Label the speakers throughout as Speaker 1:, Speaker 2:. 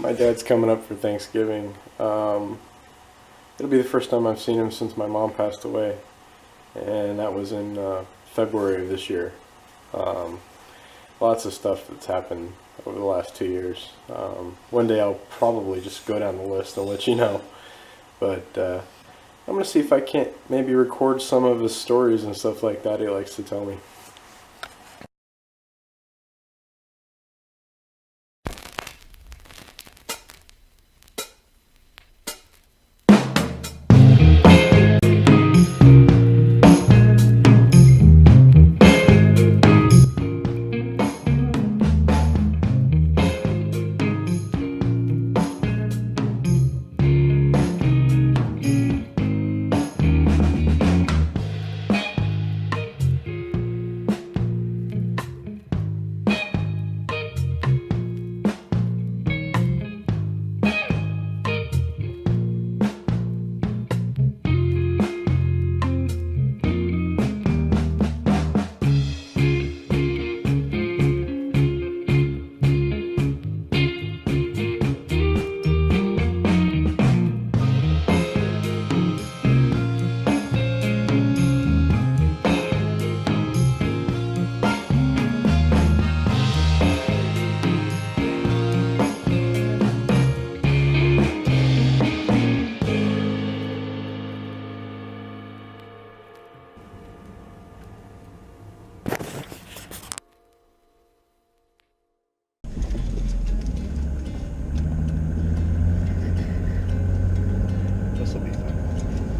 Speaker 1: My dad's coming up for Thanksgiving. It'll be the first time I've seen him since my mom passed away, and that was in February of this year. Lots of stuff that's happened over the last 2 years. One day I'll probably just go down the list and let you know, but I'm going to see if I can't maybe record some of his stories and stuff like that he likes to tell me.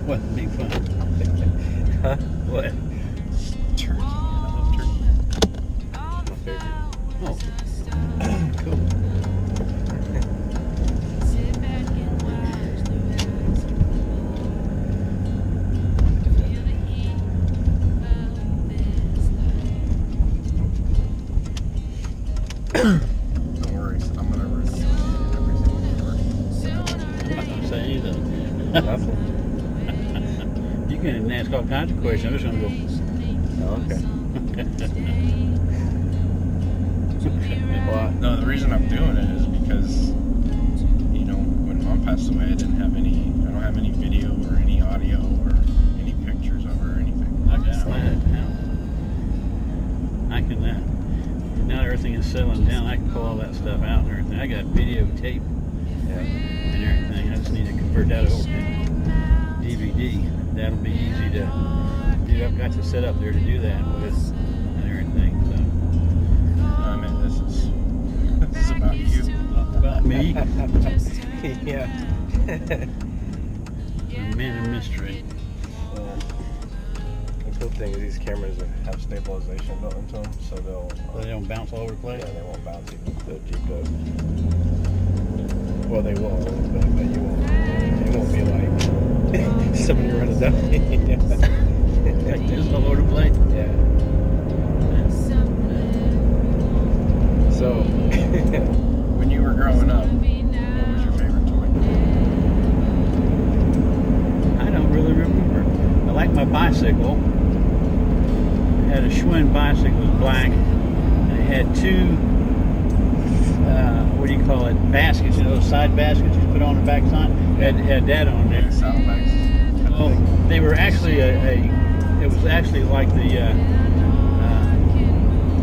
Speaker 2: What would be fun?
Speaker 1: Huh?
Speaker 2: What?
Speaker 1: Turkey. I love turkey. My favorite.
Speaker 2: Oh, cool.
Speaker 1: Don't worry, I'm gonna reveal everything.
Speaker 2: I'm not going to say anything.
Speaker 1: Nothing.
Speaker 2: You can ask all kinds of questions. I'm just going to go.
Speaker 1: Oh, okay.
Speaker 2: Well,
Speaker 3: No, the reason I'm doing it is because, you know, when Mom passed away, I don't have any video or any audio or any pictures of her or anything.
Speaker 2: I got that now. I can now that everything is settling down, I can pull all that stuff out and everything. I got videotape and everything. I just need to convert that over to DVD. That'll be easy to do. I've got the setup there to do that with and everything.
Speaker 3: I mean, this is about you.
Speaker 2: So about me,
Speaker 1: Yeah.
Speaker 2: a man of mystery.
Speaker 1: The cool thing is these cameras have stabilization built into them, so they'll
Speaker 2: So they don't bounce all over the place.
Speaker 1: yeah, they won't bounce you. They'll keep the well, they will, but you won't. It won't be like somebody running down.
Speaker 2: Like this all over the place.
Speaker 1: Yeah. So,
Speaker 3: When you were growing up, what was your favorite toy?
Speaker 2: I don't really remember. I like my bicycle. I had a Schwinn bicycle, it was black. And it had two, what do you call it, baskets, you know, those side baskets you put on the back side. Had that on there.
Speaker 3: Saddlebags.
Speaker 2: Well, they were actually it was actually like the,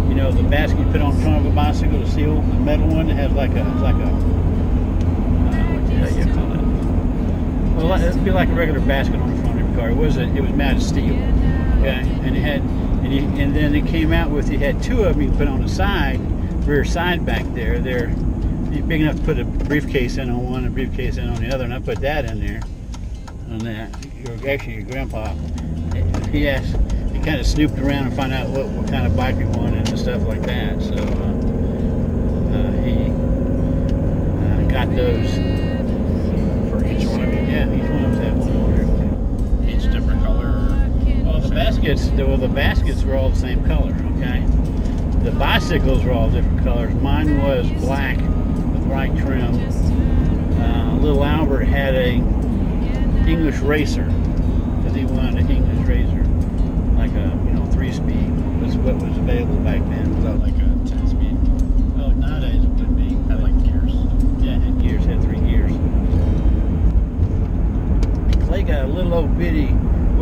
Speaker 2: you know, the basket you put on the front of a bicycle, the seal, the metal one. It has like a, it's like a, what do you call it? Well, it'd be like a regular basket on the front of your car. It was made of steel, okay? And it had, and then it came out with, you had two of them you could put on the side, rear side back there. They're big enough to put a briefcase in on one, and a briefcase in on the other, and I put that in there. On that, your grandpa, he kind of snooped around and found out what kind of bike we wanted and stuff like that. So he got those
Speaker 1: for each one of you.
Speaker 2: Yeah, each one of us had one order.
Speaker 3: Each different color.
Speaker 2: Well, the baskets were all the same color. Okay, the bicycles were all different colors. Mine was black with white trim. Little Albert had a English racer because he wanted an English racer, like a 3-speed. Was what was available back then.
Speaker 3: Is that like a 10-speed?
Speaker 2: Oh, nowadays it would be.
Speaker 3: Had like gears.
Speaker 2: Yeah, it had gears.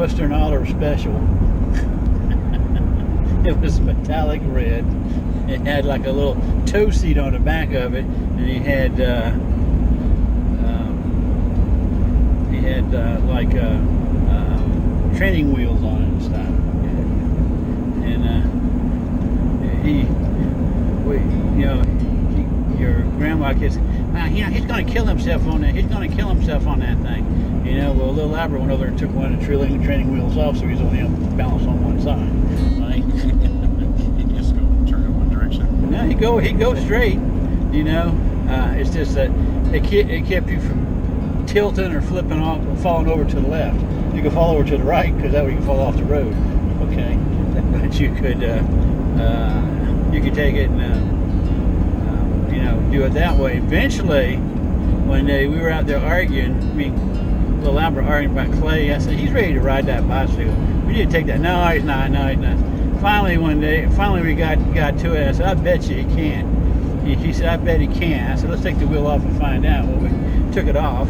Speaker 2: Western Auto Special. It was metallic red. It had like a little tow seat on the back of it, and he had like training wheels on it and stuff. And your grandma kids, well, he's going to kill himself on that. He's going to kill himself on that thing. Well, little Labrador went over and took one of the training wheels off, so he's only balanced on one side. Right?
Speaker 3: He'd just go turn in one direction.
Speaker 2: No, he go straight. It's just that it kept you from tilting or flipping off, or falling over to the left. You could fall over to the right because that way you can fall off the road. Okay, but you could take it and do it that way. Eventually, one day we were out there arguing. Little Albert arguing about Clay. I said, he's ready to ride that bicycle. We need to take that. No, he's not. No, he's not. Finally, one day, we got to it. I said, I bet you he can't. He said, I bet he can. I said, let's take the wheel off and find out. Well, we took it off,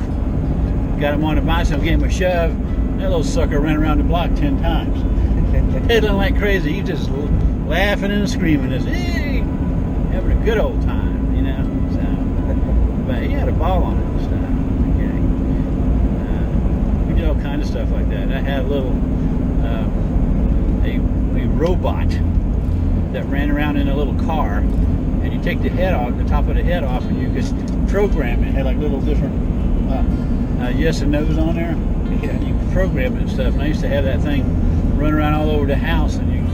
Speaker 2: got him on the bicycle, gave him a shove. That little sucker ran around the block 10 times. Pedaling like crazy. He just laughing and screaming. Hey, having a good old time, So, but he had a ball on it and stuff. We did all kinds of stuff like that. I had a little a robot that ran around in a little car, and you take the top of the head off, and you could program it. It had like little different yes and no's on there. You could program it and stuff. And I used to have that thing run around all over the house, and you're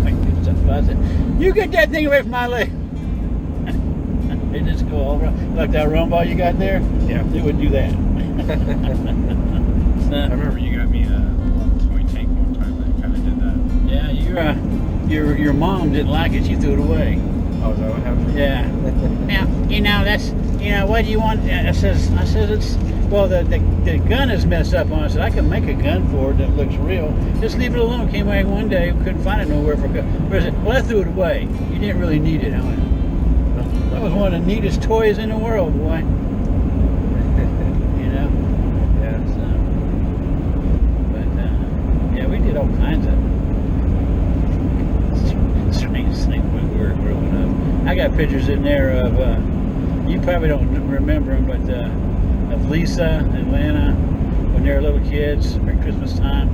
Speaker 2: like stuff. I said, "You get that thing away from my leg!" It just go all around like that rumble you got there. Yeah, it would do that.
Speaker 3: I remember you got me a toy tank one time that kind of did that.
Speaker 2: Yeah, your mom didn't like it. She threw it away.
Speaker 3: Oh, is that what happened?
Speaker 2: Yeah. Now that's what do you want? I says it's well the gun is messed up on it. I said I can make a gun for it that looks real. Just leave it alone. Came back one day, couldn't find it nowhere for a gun. But I said, well, I threw it away. You didn't really need it. That was one of the neatest toys in the world, boy.
Speaker 3: Yeah.
Speaker 2: So, but we did all kinds of strange things when we were growing up. I got pictures in there of you probably don't remember them, but of Lisa and Lana when they were little kids at Christmas time.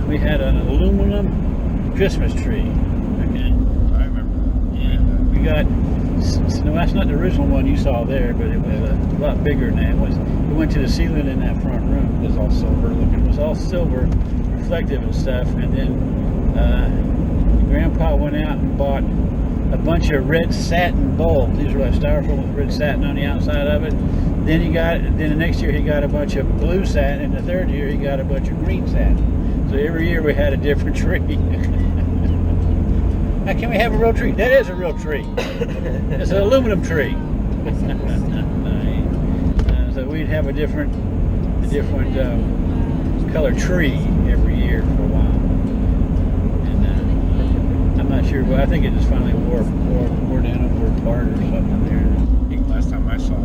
Speaker 2: We had an aluminum Christmas tree. Okay.
Speaker 3: I remember.
Speaker 2: Yeah. We got. No, that's not the original one you saw there, but it was a lot bigger than that. It went to the ceiling in that front room. It was all silver looking. It was all silver, reflective and stuff. And then Grandpa went out and bought a bunch of red satin bulbs. These were like styrofoam with red satin on the outside of it. Then the next year he got a bunch of blue satin, and the third year he got a bunch of green satin. So every year we had a different tree. Now, can we have a real tree? That is a real tree. It's an aluminum tree. So we'd have a different color tree every year for a while. And I'm not sure. Well, I think it just finally wore down over apart or something there.
Speaker 3: I think last time I saw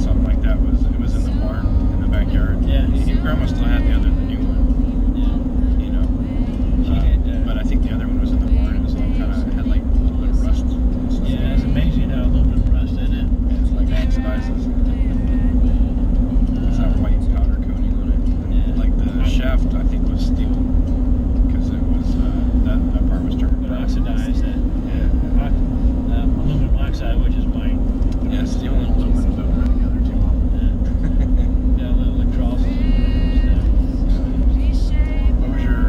Speaker 3: something like that was in the barn in the backyard.
Speaker 2: Yeah.
Speaker 3: Grandma still had the new one.
Speaker 2: Yeah.
Speaker 3: But I think the other one was in the barn. It was all kind of had like a little bit of rust.
Speaker 2: Yeah, it's amazing how aluminum rust in it.
Speaker 3: Yeah, it's like oxidizes. It's that white powder coating on it.
Speaker 2: Yeah.
Speaker 3: Like the shaft, I think, was steel because it was that part was turned
Speaker 2: It oxidized that.
Speaker 3: Yeah.
Speaker 2: Aluminum oxide, which is white.
Speaker 3: Yeah, steel and aluminum don't go together too well.
Speaker 2: Yeah, little electrolysis and stuff.
Speaker 3: What was your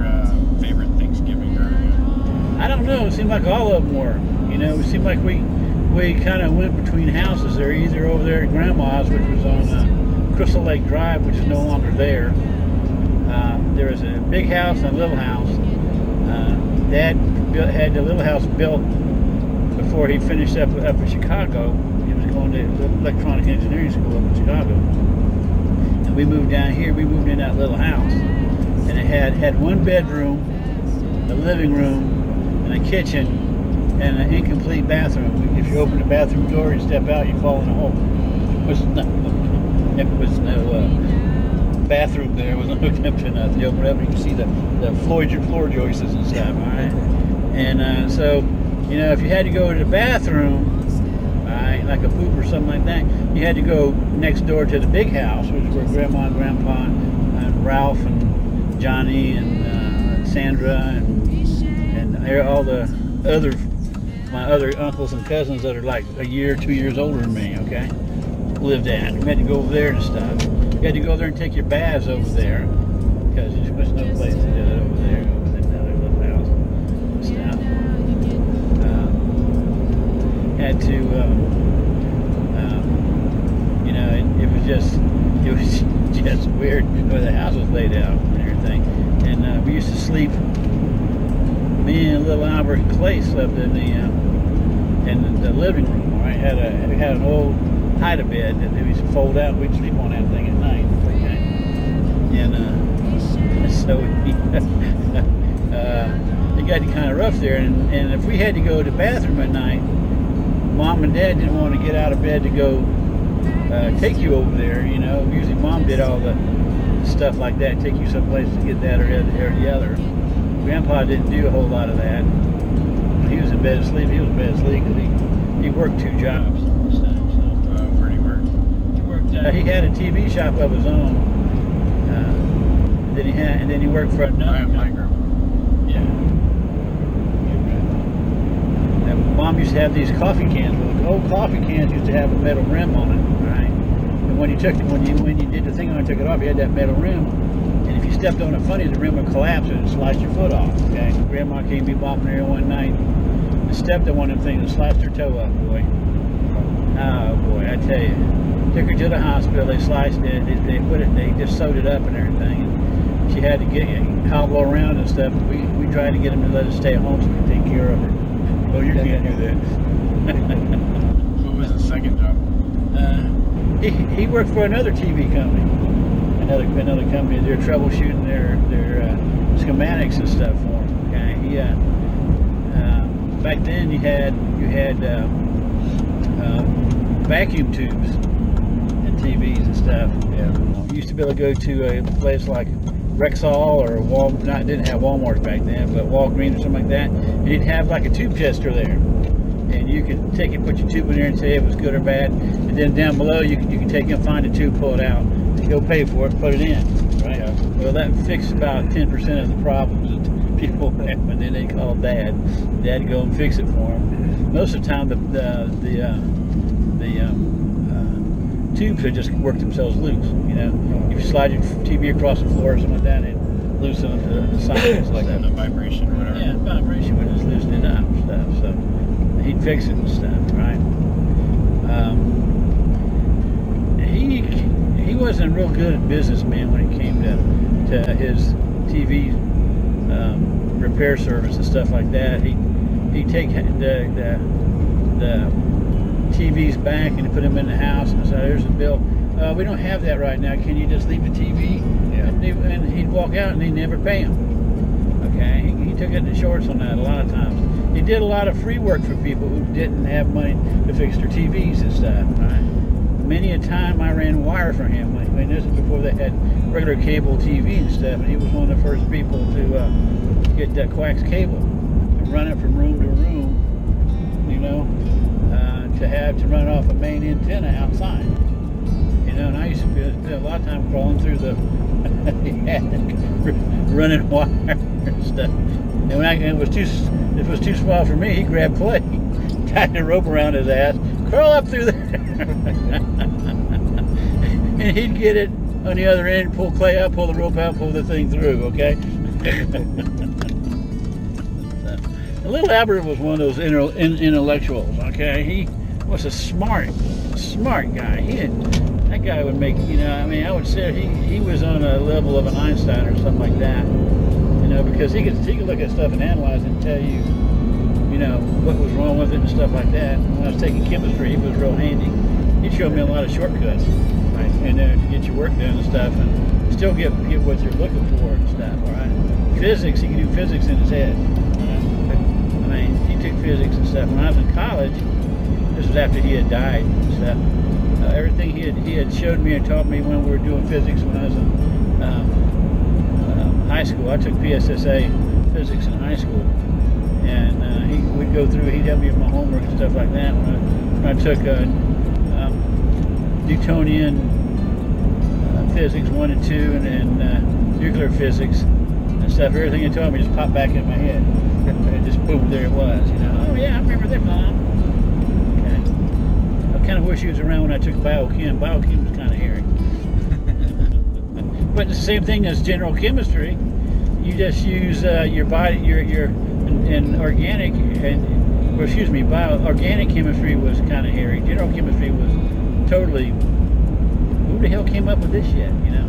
Speaker 3: favorite Thanksgiving growing up?
Speaker 2: I don't know. It seemed like all of them were. It seemed like we kind of went between houses there, either over there at Grandma's, which was on Crystal Lake Drive, which is no longer there. There was a big house and a little house. Dad had the little house built before he finished up in Chicago. He was going to electronic engineering school up in Chicago. And we moved down here. We moved in that little house. And it had one bedroom, a living room, and a kitchen, and an incomplete bathroom. If you open the bathroom door and step out, you fall in a hole. There was no bathroom there wasn't hooked up to nothing. You open it up and you can see the floor joists and stuff. All right, and so you know, if you had to go to the bathroom, all right, like a poop or something like that, you had to go next door to the big house, which is where Grandma and Grandpa and Ralph and Johnny and Sandra and all the my other uncles and cousins that are like a year, 2 years older than me, okay, lived at. You had to go over there and stuff. You had to go there and take your baths over there because there was no place to do it over there, over that other little house and stuff. Had to, you know, it was just weird the way the house was laid out and everything. And we used to sleep. Me and little Albert and Clay slept in the living room. Right, we had an old hide-a bed that we used to fold out. We'd sleep on that thing at night. Okay, and so it got kind of rough there. And if we had to go to the bathroom at night, Mom and Dad didn't want to get out of bed to go take you over there. You know, usually Mom did all the stuff like that, take you someplace to get that or the other. Grandpa didn't do a whole lot of that. When he was in bed asleep, he was in bed asleep because he worked 2 jobs.
Speaker 3: Where did he work?
Speaker 2: He worked. He had a TV shop of his own. And then he worked for another.
Speaker 3: My grandpa.
Speaker 2: Yeah. And Mom used to have these coffee cans. Well, the old coffee cans used to have a metal rim on it, right? And when you did the thing on it, took it off, you had that metal rim. And if you stepped on it funny, the rim would collapse and slice your foot off. Okay. Grandma came be bopping there one night and stepped on one of them things and sliced her toe up, boy. Oh boy, I tell you. Took her to the hospital. They sliced it. They just sewed it up and everything. And she had to hobble around and stuff. We tried to get them to let us stay at home so we could take care of her. Oh, you can't do that.
Speaker 3: What was his second job?
Speaker 2: He worked for another TV company. Another company. They're troubleshooting their schematics and stuff for them. Okay. Back then you had vacuum tubes and TVs and stuff. Yeah. You used to be able to go to a place like Rexall or didn't have Walmart back then, but Walgreens or something like that. And you'd have like a tube tester there, and you could take it, put your tube in there, and say it was good or bad. And then down below, you can take it and find a tube, pull it out, and go pay for it, put it in. Right. Yeah. Well, that fixed about 10% of the problems that people have, and then they call Dad. Dad go and fix it for them. Most of the time, the tubes would just work themselves loose. You know, if you slide your TV across the floor or something like that, it loosen the sides like that.
Speaker 3: The vibration or whatever.
Speaker 2: Yeah, vibration would just loosen it up and stuff. So he'd fix it and stuff, right? He wasn't real good at businessman when it came to his TV repair service and stuff like that. He'd take the TVs back and put them in the house and say, "There's a bill. We don't have that right now. Can you just leave the TV?" Yeah. And he'd walk out and he'd never pay him. Okay, he took it in the shorts on that a lot of times. He did a lot of free work for people who didn't have money to fix their TVs and stuff. Right? Many a time I ran wire for him. I mean, this is before they had regular cable TV and stuff, and he was one of the first people to get that coax cable and run it from room to room. You know. To run off a main antenna outside, you know, and I used to spend a lot of time crawling through the running wire and stuff. And when it was too small for me, he grabbed Clay, tied the rope around his ass, crawl up through there, and he'd get it on the other end, pull Clay up, pull the rope out, pull the thing through. Okay. Little Albert was one of those intellectuals. Okay, he was a smart guy. That guy would make, you know, I mean, I would say he was on a level of an Einstein or something like that, you know, because he could look at stuff and analyze it and tell you, you know, what was wrong with it and stuff like that. And when I was taking chemistry, he was real handy. He showed me a lot of shortcuts, right, and to get your work done and stuff, and still get what you're looking for and stuff. All right, physics, he could do physics in his head. I mean, he took physics and stuff. When I was in college, this was after he had died and stuff. Everything he had showed me and taught me when we were doing physics when I was in high school. I took PSSA physics in high school, and he would go through. He'd help me with my homework and stuff like that. When I took Newtonian physics 1 and 2, and nuclear physics and stuff, everything he told me just popped back in my head. And just boom, there it was. You know, oh yeah, I remember that, Mom. Okay. I kind of wish he was around when I took biochem. Biochem was kind of hairy. But it's the same thing as general chemistry. You just use your body, in organic, and well, excuse me, organic chemistry was kind of hairy. General chemistry was totally. Who the hell came up with this shit? You know.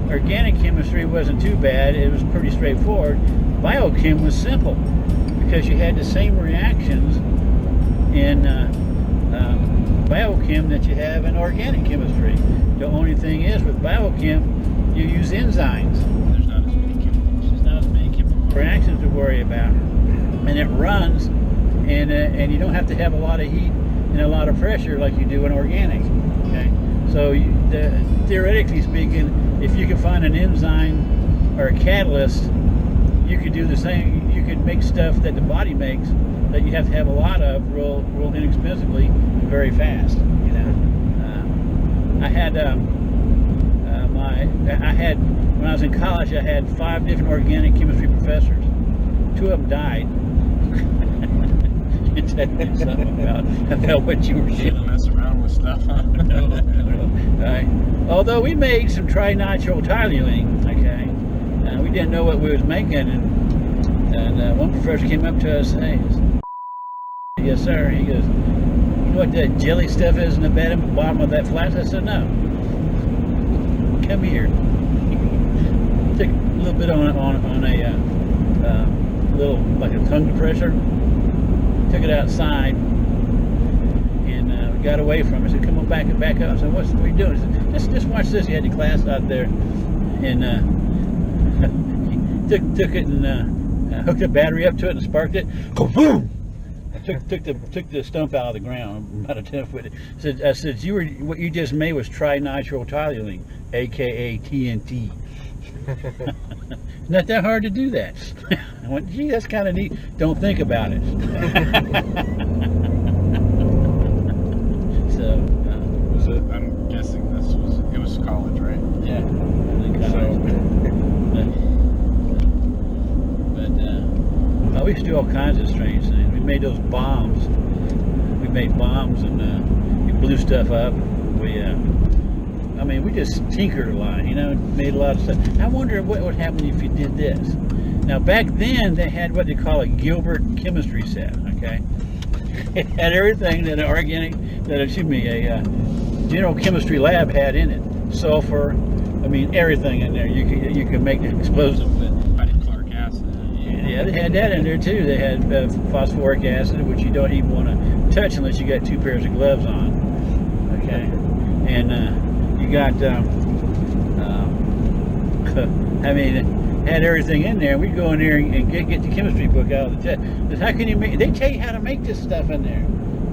Speaker 2: Organic chemistry wasn't too bad. It was pretty straightforward. Biochem was simple because you had the same reactions in biochem that you have in organic chemistry. The only thing is, with biochem, you use enzymes.
Speaker 3: There's not as many chemicals.
Speaker 2: There's not as many chemical reactions to worry about, and it runs, and you don't have to have a lot of heat and a lot of pressure like you do in organic. Okay, so theoretically speaking, if you can find an enzyme or a catalyst, you could do the same. You could make stuff that the body makes that you have to have a lot of real inexpensively and very fast. You know, I had when I was in college, I had 5 different organic chemistry professors. 2 of them died. You tell me something about what you were doing.
Speaker 3: Can't mess around with stuff.
Speaker 2: No. Right. Although we made some trinitropytolylene, okay, we didn't know what we was making, and one professor came up to us and says, "Yes, sir." He goes, "You know what that jelly stuff is in the bottom of that flask?" I said, "No." "Come here." Took a little bit on a little, like a tongue depressor. Took it outside. Got away from it. I said, "Come on, back up." I said, what are you doing?" He said, just watch this. He had the class out there, and he took it and hooked the battery up to it and sparked it. Boom! Took the stump out of the ground about a 10-foot. I said, what you just made was trinitropytolylene, aka TNT. It's not that hard to do that. I went, gee, that's kind of neat. Don't think about it. So,
Speaker 3: I'm guessing it was college, right?
Speaker 2: Yeah. But we used to do all kinds of strange things. We made those bombs. We made bombs, and we blew stuff up. We just tinkered a lot, you know, made a lot of stuff. I wonder what would happen if you did this. Now, back then, they had what they call a Gilbert chemistry set, okay? It had everything that a general chemistry lab had in it. Sulfur, everything in there. You could make an explosive.
Speaker 3: Clark acid.
Speaker 2: Yeah, they had that in there too. They had phosphoric acid, which you don't even want to touch unless you got 2 pairs of gloves on. Okay, and you got had everything in there. We'd go in there and get the chemistry book out of the test. How can you make? They tell you how to make this stuff in there.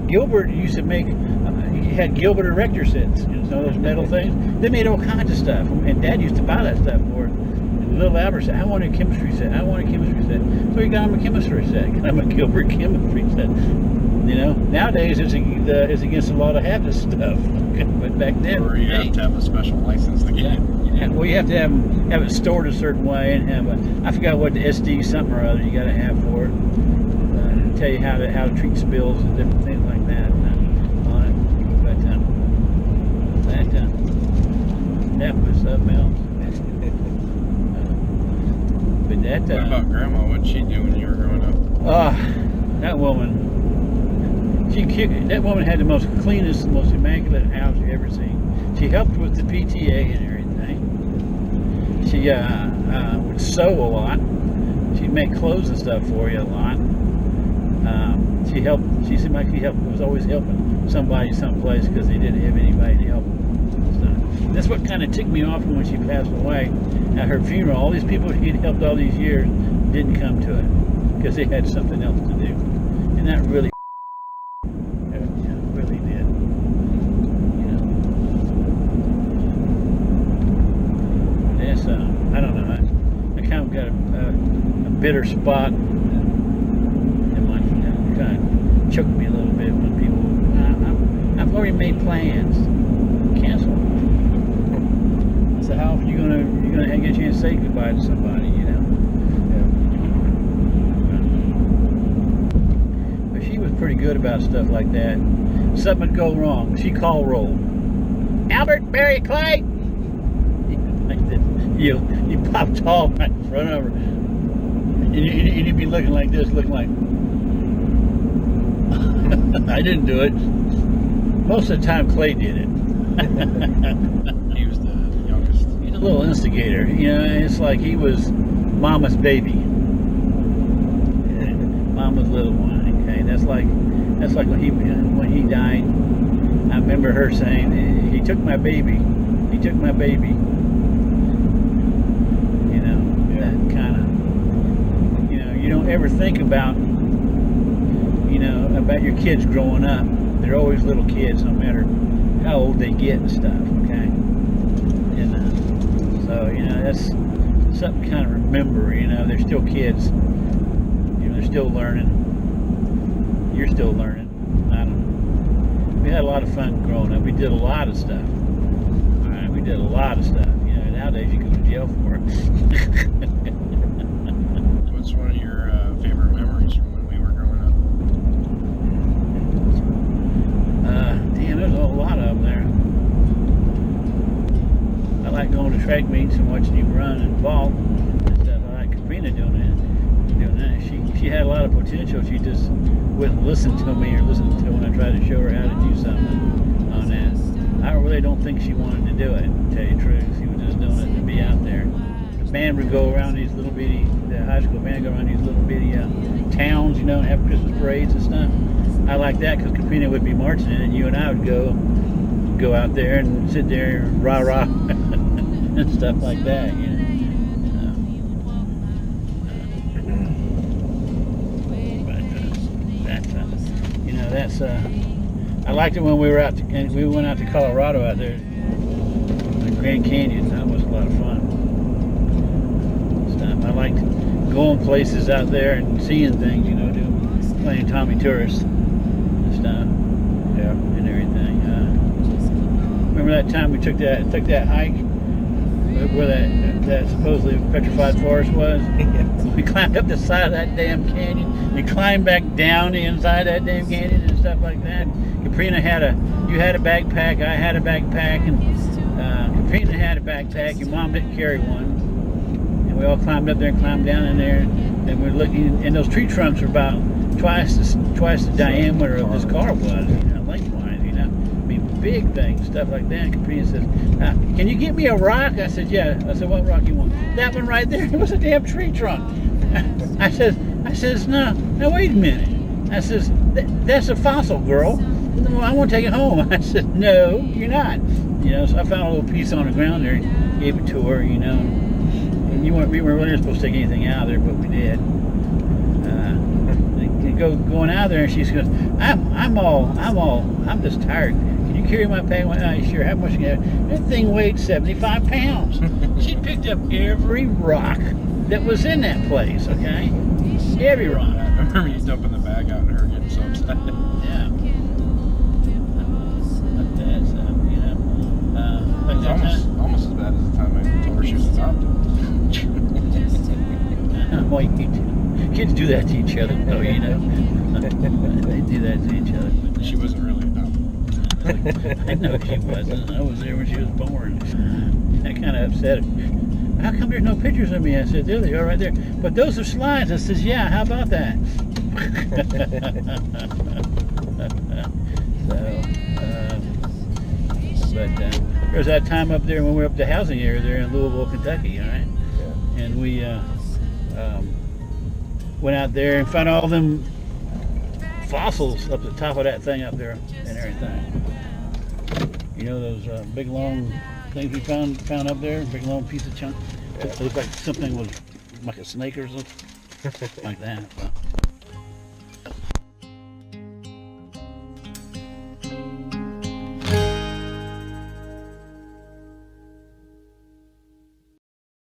Speaker 2: Gilbert used to make. He had Gilbert erector sets, you know, those metal things. They made all kinds of stuff, and Dad used to buy that stuff for us. And little Albert said, "I want a chemistry set. I want a chemistry set." So he got him a chemistry set. Got him a Gilbert chemistry set. You know, nowadays it's against the law to have this stuff, but back then,
Speaker 3: or you have to have a special license to get it.
Speaker 2: Yeah, well, you have to have it stored a certain way, and have I forgot what the SD something or other you got to have for it. Tell you how to treat spills and different things like that on it. But that was something else. But that.
Speaker 3: What about Grandma? What'd she do when you were growing up?
Speaker 2: That woman. That woman had the most cleanest, most immaculate house you ever seen. She helped with the PTA and everything. She would sew a lot. She'd make clothes and stuff for you a lot. She helped. She seemed like she was always helping somebody someplace because they didn't have anybody to help them. So that's what kind of ticked me off when she passed away. At her funeral, all these people she'd helped all these years didn't come to it because they had something else to do, and that really. Really did. You know. bitter spot in my kind of choked me a little bit when people. I've already made plans. Cancel. So how are you gonna get a chance to say goodbye to somebody? You know. Yeah. But she was pretty good about stuff like that. Something would go wrong. She call roll. Albert, Barry, Clay. Like this. You pop tall right in front of her, and you'd be looking like this, looking like. I didn't do it. Most of the time, Clay did it.
Speaker 3: He was the youngest.
Speaker 2: He's a little instigator. You know, it's like he was Mama's baby, Mama's little one. Okay, that's like when he died. I remember her saying, "He took my baby. He took my baby." You know, that kind of. You know, you don't ever think about. You know, about your kids growing up. They're always little kids, no matter how old they get and stuff, okay? And so, you know, that's something to kind of remember, you know, they're still kids. You know, they're still learning. You're still learning. I don't know. We had a lot of fun growing up. We did a lot of stuff. All right, we did a lot of stuff. You know, nowadays you go to jail for it.
Speaker 3: What's one of your favorite memories from when we were growing up?
Speaker 2: Damn, there's a lot of them there. I like going to track meets and watching you run and vault and stuff. I like Katrina doing that. She had a lot of potential. She just wouldn't listen to me or listen to when I tried to show her how to do something on that. I really don't think she wanted to do it, to tell you the truth. She was just doing it to be out there. The band would go around these little bitty, the high school band would go around these little bitty towns, you know, and have Christmas parades and stuff. I like that because Katrina would be marching in it, and you and I would go out there and sit there and rah-rah and stuff like that, you know. I liked it when we were we went out to Colorado out there, the Grand Canyon. That was a lot of fun. Stuff. I liked going places out there and seeing things, you know, playing Tommy Tourist and stuff, yeah, and everything. Remember that time we took that hike where that supposedly petrified forest was? We climbed up the side of that damn canyon. You climbed back down the inside of that damn canyon and stuff like that. Katrina you had a backpack, I had a backpack, and Katrina had a backpack. Your mom didn't carry one, and we all climbed up there and climbed down in there, and we're looking. And those tree trunks were about twice the diameter of this car was, you know, lengthwise, you know. I mean, big things, stuff like that. And Katrina says, "Can you get me a rock?" I said, "Yeah." I said, "What rock you want?" That one right there. It was a damn tree trunk. I says, no, wait a minute. I says, that's a fossil, girl. No, I want to take it home. I said, no, you're not. You know, so I found a little piece on the ground there, gave it to her, you know. And we weren't supposed to take anything out of there, but we did. Going out there, and she goes, I'm just tired. Can you carry my pack? Well, sure. How much you have? That thing weighed 75 pounds. She picked up every rock that was in that place, okay? Every rock.
Speaker 3: I remember you dumping the bag out and her getting so upset.
Speaker 2: Yeah. That's, you know.
Speaker 3: It was almost as bad as the time I told her she was adopted.
Speaker 2: Well, kids do that to each other, though, you know. They do that to each other.
Speaker 3: She wasn't really adopted.
Speaker 2: I know she wasn't. I was there when she was born. That kind of upset her. How come there's no pictures of me? I said, there they are right there. But those are slides. I says, yeah, how about that? There was that time up there when we were up the housing area there in Louisville, Kentucky, all right? Yeah. And we went out there and found all them fossils up the top of that thing up there and everything. You know those big long things we found up there, big long piece of chunk. Yeah. It looked like something was like a snake or something like that. So.